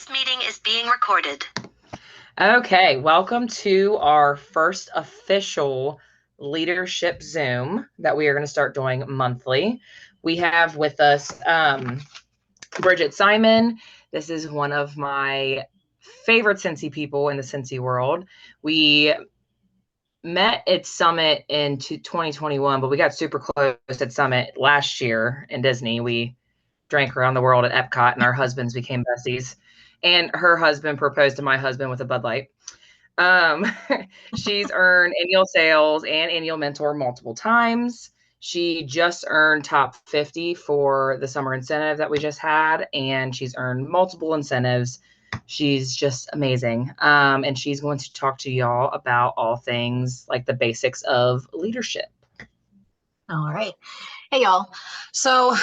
This meeting is being recorded. Okay, welcome to our first official leadership Zoom that we are going to start doing monthly. We have with us Bridgette Simon. This is one of my favorite Cincy people in the Cincy world. We met at Summit in 2021, but we got super close at Summit last year in Disney. We drank around the world at Epcot, and our husbands became besties. And her husband proposed to my husband with a Bud Light. Um, she's earned annual sales and annual mentor multiple times. She just earned top 50 for the summer incentive that we just had, and she's earned multiple incentives. She's just amazing. And she's going to talk to y'all about all things like the basics of leadership. All right. Hey, y'all. So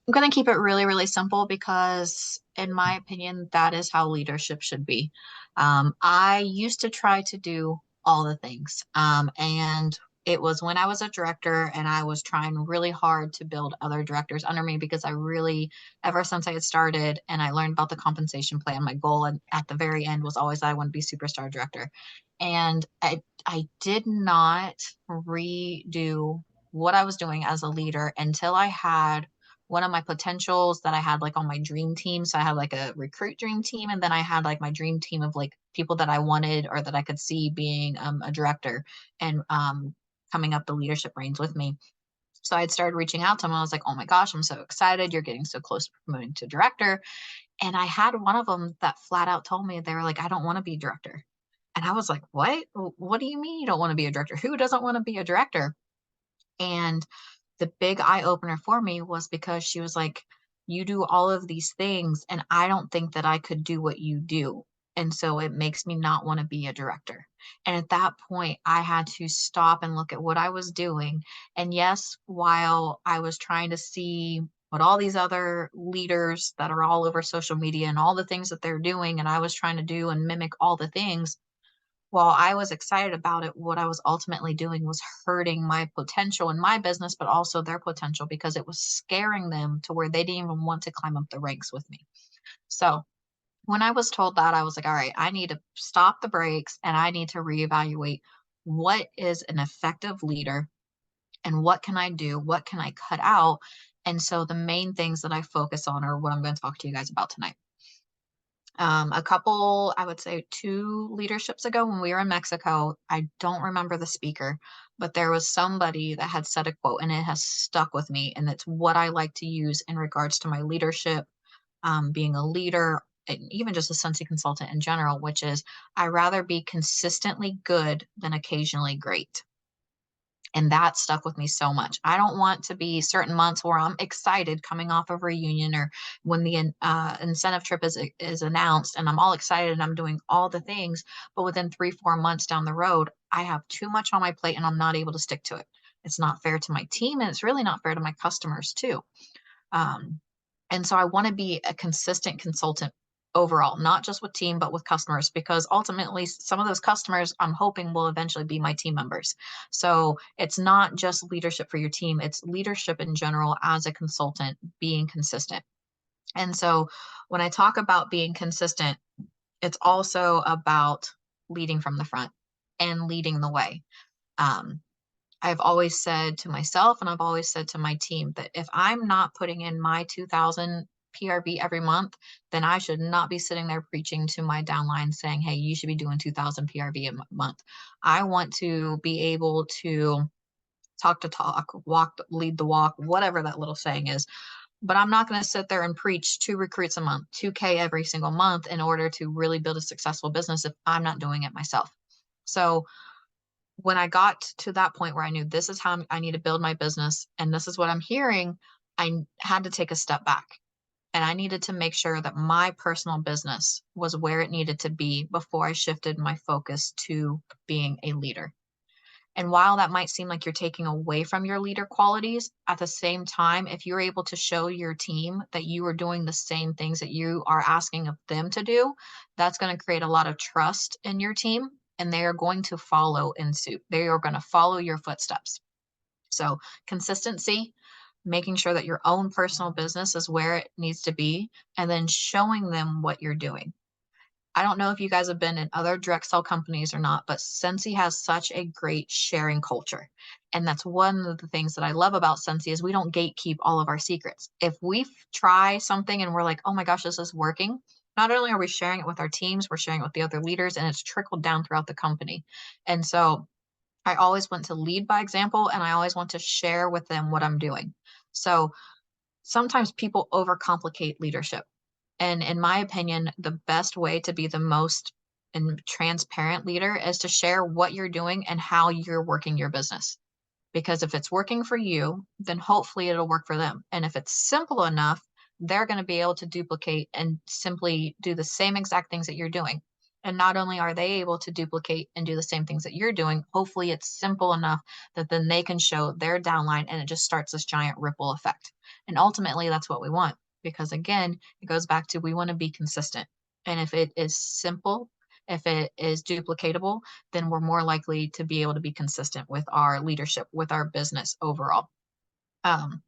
I'm going to keep it really, really simple because, in my opinion, that is how leadership should be. I used to try to do all the things. And it was when I was a director and I was trying really hard to build other directors under me because I really, ever since I had started and I learned about the compensation plan, my goal at the very end was always that I want to be superstar director. And I did not redo what I was doing as a leader until I had one of my potentials that I had like on my dream team. So I had like a recruit dream team, and then I had like my dream team of like people that I wanted or that I could see being a director and coming up the leadership reins with me. So I had started reaching out to them. I was like, oh my gosh, I'm so excited. You're getting so close to promoting to director. And I had one of them that flat out told me, they were like, I don't want to be director. And I was like, what? What do you mean you don't want to be a director? Who doesn't want to be a director? And the big eye opener for me was because she was like, you do all of these things, and I don't think that I could do what you do. And so it makes me not want to be a director. And at that point, I had to stop and look at what I was doing. And yes, while I was trying to see what all these other leaders that are all over social media and all the things that they're doing, and I was trying to do and mimic all the things, while I was excited about it, what I was ultimately doing was hurting my potential in my business, but also their potential because it was scaring them to where they didn't even want to climb up the ranks with me. So when I was told that, I was like, all right, I need to stop the brakes and I need to reevaluate what is an effective leader and what can I do? What can I cut out? And so the main things that I focus on are what I'm going to talk to you guys about tonight. A couple, I would say 2 leaderships ago when we were in Mexico, I don't remember the speaker, but there was somebody that had said a quote and it has stuck with me. And it's what I like to use in regards to my leadership, being a leader, and even just a Sensi consultant in general, which is I rather be consistently good than occasionally great. And that stuck with me so much. I don't want to be certain months where I'm excited coming off of a reunion or when the incentive trip is announced and I'm all excited and I'm doing all the things. But within 3, 4 months down the road, I have too much on my plate and I'm not able to stick to it. It's not fair to my team and it's really not fair to my customers too. Um, and so I want to be a consistent consultant overall, not just with team, but with customers, because ultimately some of those customers I'm hoping will eventually be my team members. So it's not just leadership for your team, it's leadership in general as a consultant, being consistent. And so when I talk about being consistent, it's also about leading from the front and leading the way. Um, I've always said to myself and I've always said to my team that if I'm not putting in my 2000 PRB every month, then I should not be sitting there preaching to my downline saying, hey, you should be doing 2000 PRB a month. I want to be able to talk to talk, walk, lead the walk, whatever that little saying is. But I'm not going to sit there and preach 2 recruits a month, 2K every single month in order to really build a successful business if I'm not doing it myself. So when I got to that point where I knew this is how I need to build my business and this is what I'm hearing, I had to take a step back and I needed to make sure that my personal business was where it needed to be before I shifted my focus to being a leader. And while that might seem like you're taking away from your leader qualities, at the same time, if you're able to show your team that you are doing the same things that you are asking of them to do, that's going to create a lot of trust in your team and they are going to follow in suit. They are going to follow your footsteps. So consistency, making sure that your own personal business is where it needs to be, and then showing them what you're doing. I don't know if you guys have been in other direct sell companies or not, but Scentsy has such a great sharing culture. And that's one of the things that I love about Scentsy is we don't gatekeep all of our secrets. If we try something and we're like, oh my gosh, this is working, not only are we sharing it with our teams, we're sharing it with the other leaders, and it's trickled down throughout the company. And so I always want to lead by example, and I always want to share with them what I'm doing. So sometimes people overcomplicate leadership. And in my opinion, the best way to be the most and transparent leader is to share what you're doing and how you're working your business. Because if it's working for you, then hopefully it'll work for them. And if it's simple enough, they're going to be able to duplicate and simply do the same exact things that you're doing. And not only are they able to duplicate and do the same things that you're doing, hopefully it's simple enough that then they can show their downline and it just starts this giant ripple effect. And ultimately, that's what we want. Because again, it goes back to we want to be consistent. And if it is simple, if it is duplicatable, then we're more likely to be able to be consistent with our leadership, with our business overall. Um,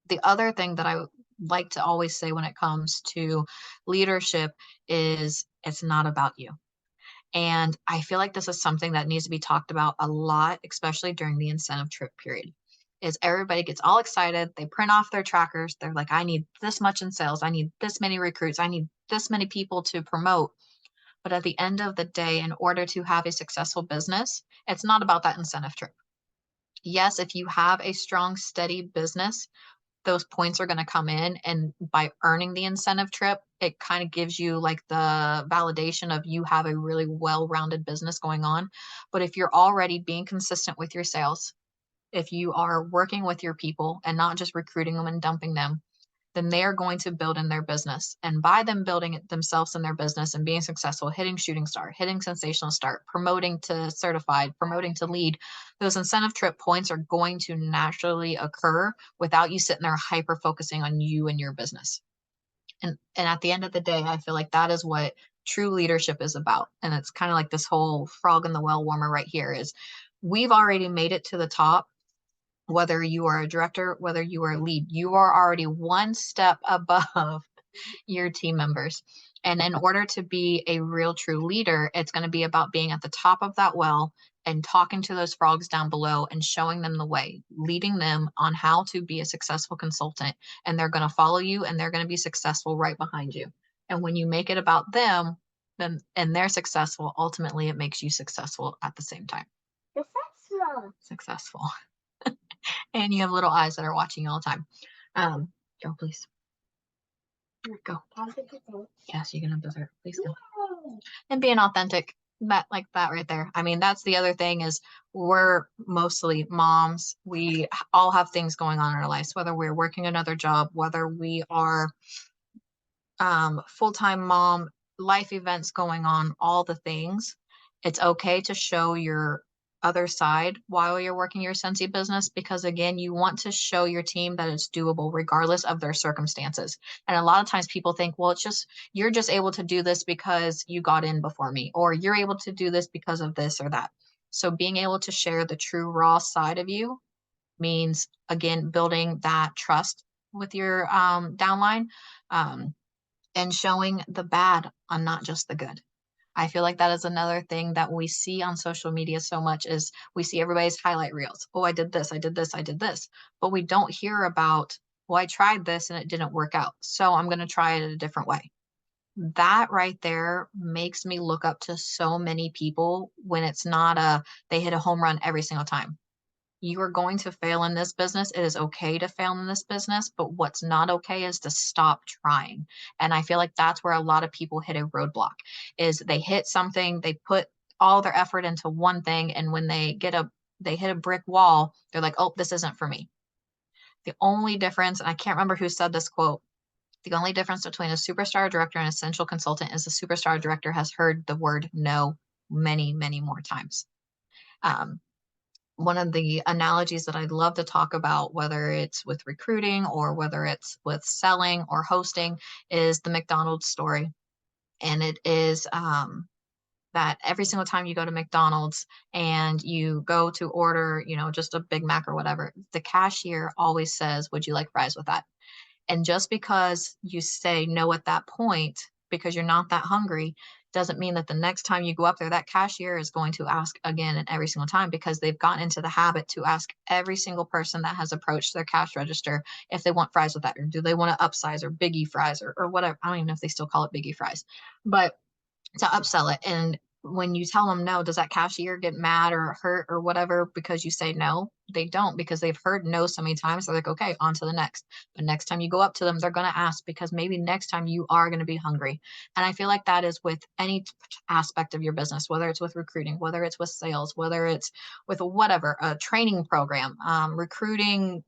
the other thing that I like to always say when it comes to leadership is it's not about you. And I feel like this is something that needs to be talked about a lot, especially during the incentive trip period. Is everybody gets all excited, they print off their trackers, they're like, I need this much in sales, I need this many recruits, I need this many people to promote. But at the end of the day, in order to have a successful business, it's not about that incentive trip. Yes, if you have a strong, steady business, those points are going to come in. And by earning the incentive trip, it kind of gives you like the validation of you have a really well rounded business going on. But if you're already being consistent with your sales, if you are working with your people and not just recruiting them and dumping them, then they are going to build in their business. And by them building it themselves in their business and being successful, hitting shooting star, hitting sensational start, promoting to certified, promoting to lead, those incentive trip points are going to naturally occur without you sitting there hyper focusing on you and your business. And at the end of the day, I feel like that is what true leadership is about. And it's kind of like this whole frog in the well warmer right here is we've already made it to the top. Whether you are a director, whether you are a lead, you are already one step above your team members. And in order to be a real true leader, it's going to be about being at the top of that well and talking to those frogs down below and showing them the way, leading them on how to be a successful consultant. And they're going to follow you and they're going to be successful right behind you. And when you make it about them, then and they're successful, ultimately it makes you successful at the same time. Successful. And you have little eyes that are watching you all the time. Go, please. Go. Yes, you can have dessert. Please go. And being authentic, that like that right there. I mean, that's the other thing is we're mostly moms. We all have things going on in our lives, whether we're working another job, whether we are full-time mom, life events going on, all the things. It's okay to show your other side while you're working your Scentsy business because again, you want to show your team that it's doable regardless of their circumstances. And a lot of times people think, well, it's just you're just able to do this because you got in before me, or you're able to do this because of this or that. So being able to share the true raw side of you means again building that trust with your downline. And showing the bad on not just the good. I feel like that is another thing that we see on social media so much is we see everybody's highlight reels. Oh, I did this, I did this, I did this. But we don't hear about, well, I tried this and it didn't work out. So I'm going to try it a different way. That right there makes me look up to so many people when it's not they hit a home run every single time. You are going to fail in this business. It is okay to fail in this business, but what's not okay is to stop trying. And I feel like that's where a lot of people hit a roadblock is they hit something, they put all their effort into one thing, and when they hit a brick wall, they're like, oh, this isn't for me. The only difference, and I can't remember who said this quote, the only difference between a superstar director and essential consultant is the superstar director has heard the word no many, many more times. One of the analogies that I'd love to talk about, whether it's with recruiting or whether it's with selling or hosting, is the McDonald's story. And it is that every single time you go to McDonald's and you go to order, just a Big Mac or whatever, the cashier always says, would you like fries with that? And just because you say no at that point, because you're not that hungry doesn't mean that the next time you go up there, that cashier is going to ask again and every single time, because they've gotten into the habit to ask every single person that has approached their cash register if they want fries with that, or do they want to upsize or biggie fries, or whatever. I don't even know if they still call it biggie fries, but to upsell it. And when you tell them no, does that cashier get mad or hurt or whatever because you say no? They don't, because they've heard no so many times. They're like, okay, on to the next. But next time you go up to them, they're going to ask, because maybe next time you are going to be hungry. And I feel like that is with any aspect of your business, whether it's with recruiting, whether it's with sales, whether it's with whatever, a training program, recruiting,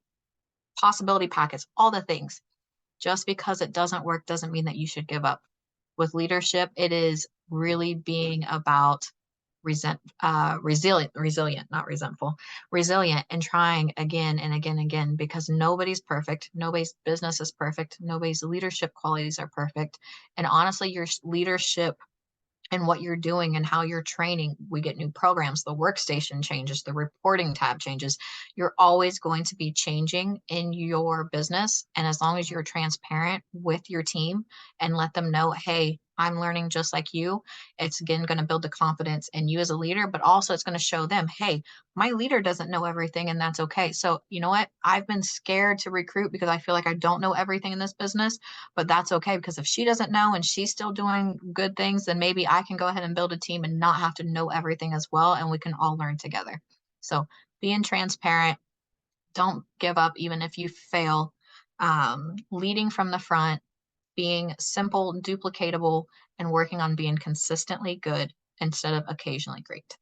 possibility packets, all the things. Just because it doesn't work doesn't mean that you should give up. With leadership, it is really being about resilient, not resentful, resilient, and trying again and again and again, because nobody's perfect. Nobody's business is perfect. Nobody's leadership qualities are perfect. And honestly, your leadership and what you're doing and how you're training, we get new programs, the workstation changes, the reporting tab changes. You're always going to be changing in your business. And as long as you're transparent with your team and let them know, hey, I'm learning just like you, it's again going to build the confidence in you as a leader, but also it's going to show them, hey, my leader doesn't know everything, and that's okay. So you know what? I've been scared to recruit because I feel like I don't know everything in this business, but that's okay, because if she doesn't know and she's still doing good things, then maybe I can go ahead and build a team and not have to know everything as well, and we can all learn together. So being transparent, don't give up even if you fail, leading from the front, being simple, duplicatable, and working on being consistently good instead of occasionally great.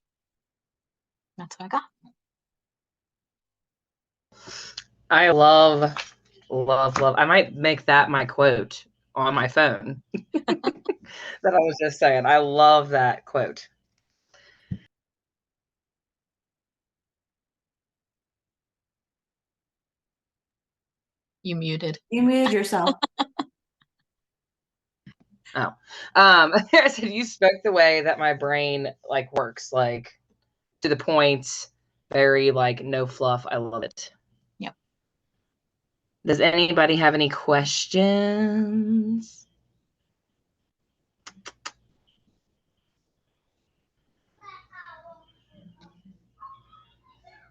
That's what I got. I love. I might make that my quote on my phone that I was just saying. I love that quote. You muted. You muted yourself. Oh, I said you spoke the way that my brain like works, like to the point, very like no fluff. I love it. Yep. Does anybody have any questions?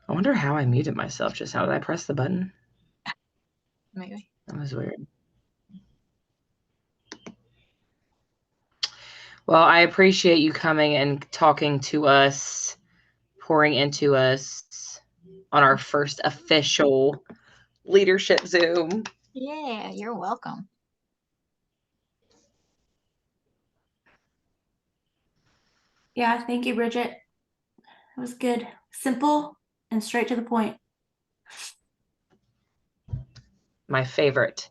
I wonder how I muted myself just now. Did I press the button? Maybe. That was weird. Well, I appreciate you coming and talking to us, pouring into us on our first official leadership Zoom. Yeah, you're welcome. Yeah, thank you, Bridgette. It was good. Simple and straight to the point. My favorite.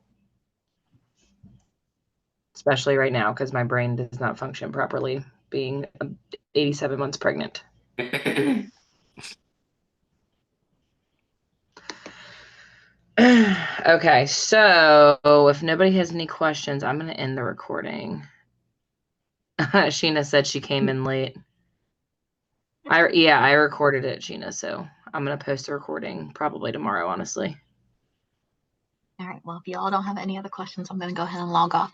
Especially right now, because my brain does not function properly, being 87 months pregnant. Okay, so if nobody has any questions, I'm going to end the recording. Sheena said she came in late. I recorded it, Sheena, so I'm going to post the recording probably tomorrow, honestly. All right. Well, if you all don't have any other questions, I'm going to go ahead and log off.